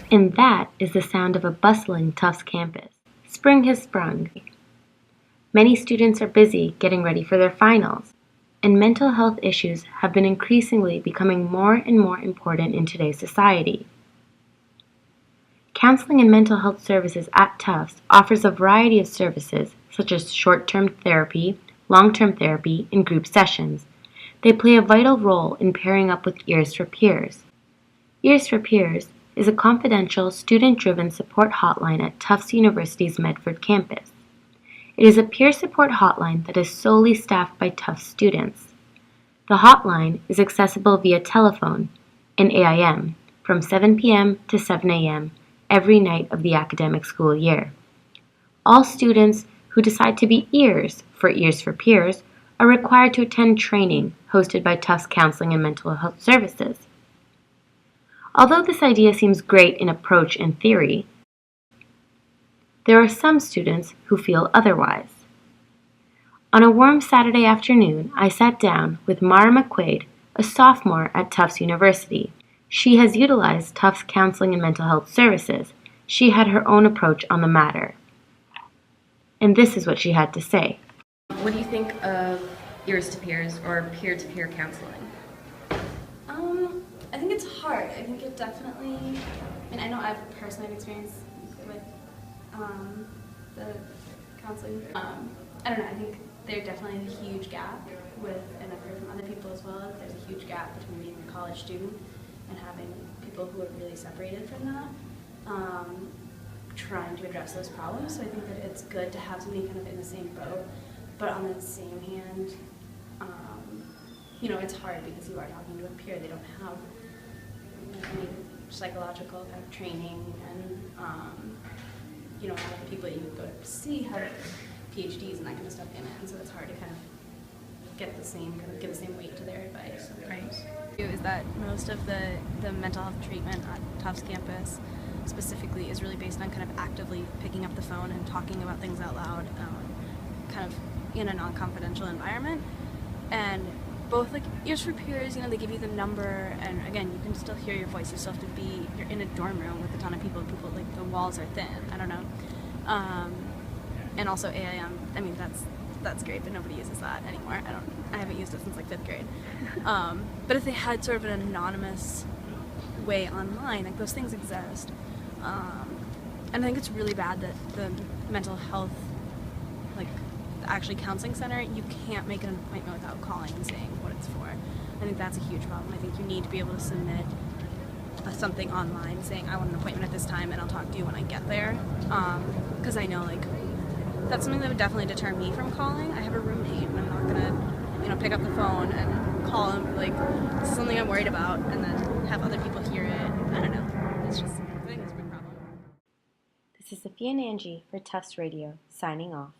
And that is the sound of a bustling Tufts campus. Spring has sprung. Many students are busy getting ready for their finals, and mental health issues have been increasingly becoming more and more important in today's society. Counseling and mental health services at Tufts offers a variety of services such as short-term therapy, long-term therapy, and group sessions. They play a vital role in pairing up with Ears for Peers. Ears for Peers is a confidential, student-driven support hotline at Tufts University's Medford campus. It is a peer support hotline that is solely staffed by Tufts students. The hotline is accessible via telephone and AIM from 7 p.m. to 7 a.m. every night of the academic school year. All students who decide to be Ears for Peers are required to attend training hosted by Tufts Counseling and Mental Health Services. Although this idea seems great in approach and theory, there are some students who feel otherwise. On a warm Saturday afternoon, I sat down with Mara McQuaid, a sophomore at Tufts University. She has utilized Tufts Counseling and Mental Health Services. She had her own approach on the matter. And this is what she had to say. What do you think of Ears to Peers or peer-to-peer counseling? I think it's hard. I think it definitely, I know I've personally had experience with the counseling. I don't know, I think there's definitely a huge gap with, and I've heard from other people as well, there's a huge gap between being a college student and having people who are really separated from that, trying to address those problems. So I think that it's good to have somebody kind of in the same boat, but on the same hand, it's hard because you are talking to a peer. They don't have any psychological kind of training, and a lot of the people you go to see have PhDs and that kind of stuff in it, and so it's hard to kind of give the same weight to their advice. Right. Is that most of the mental health treatment at Tufts campus specifically is really based on kind of actively picking up the phone and talking about things out loud, kind of in a non-confidential environment. And both like Ears for Peers, they give you the number, and again, you can still hear your voice. You still have to you're in a dorm room with a ton of people like the walls are thin. I don't know. And also AIM. That's great, but nobody uses that anymore. I haven't used it since like 5th grade. But if they had sort of an anonymous way online, like those things exist. And I think it's really bad that the mental health, like the actually counseling center, you can't make an appointment without calling and saying what it's for. I think that's a huge problem. I think you need to be able to submit something online saying, I want an appointment at this time and I'll talk to you when I get there. Because I know that's something that would definitely deter me from calling. I have a roommate and I'm not gonna, pick up the phone and call him this is something I'm worried about, and then have other people hear it. I don't know. I think it's a big problem. This is Sophia Nanji for Tufts Radio, signing off.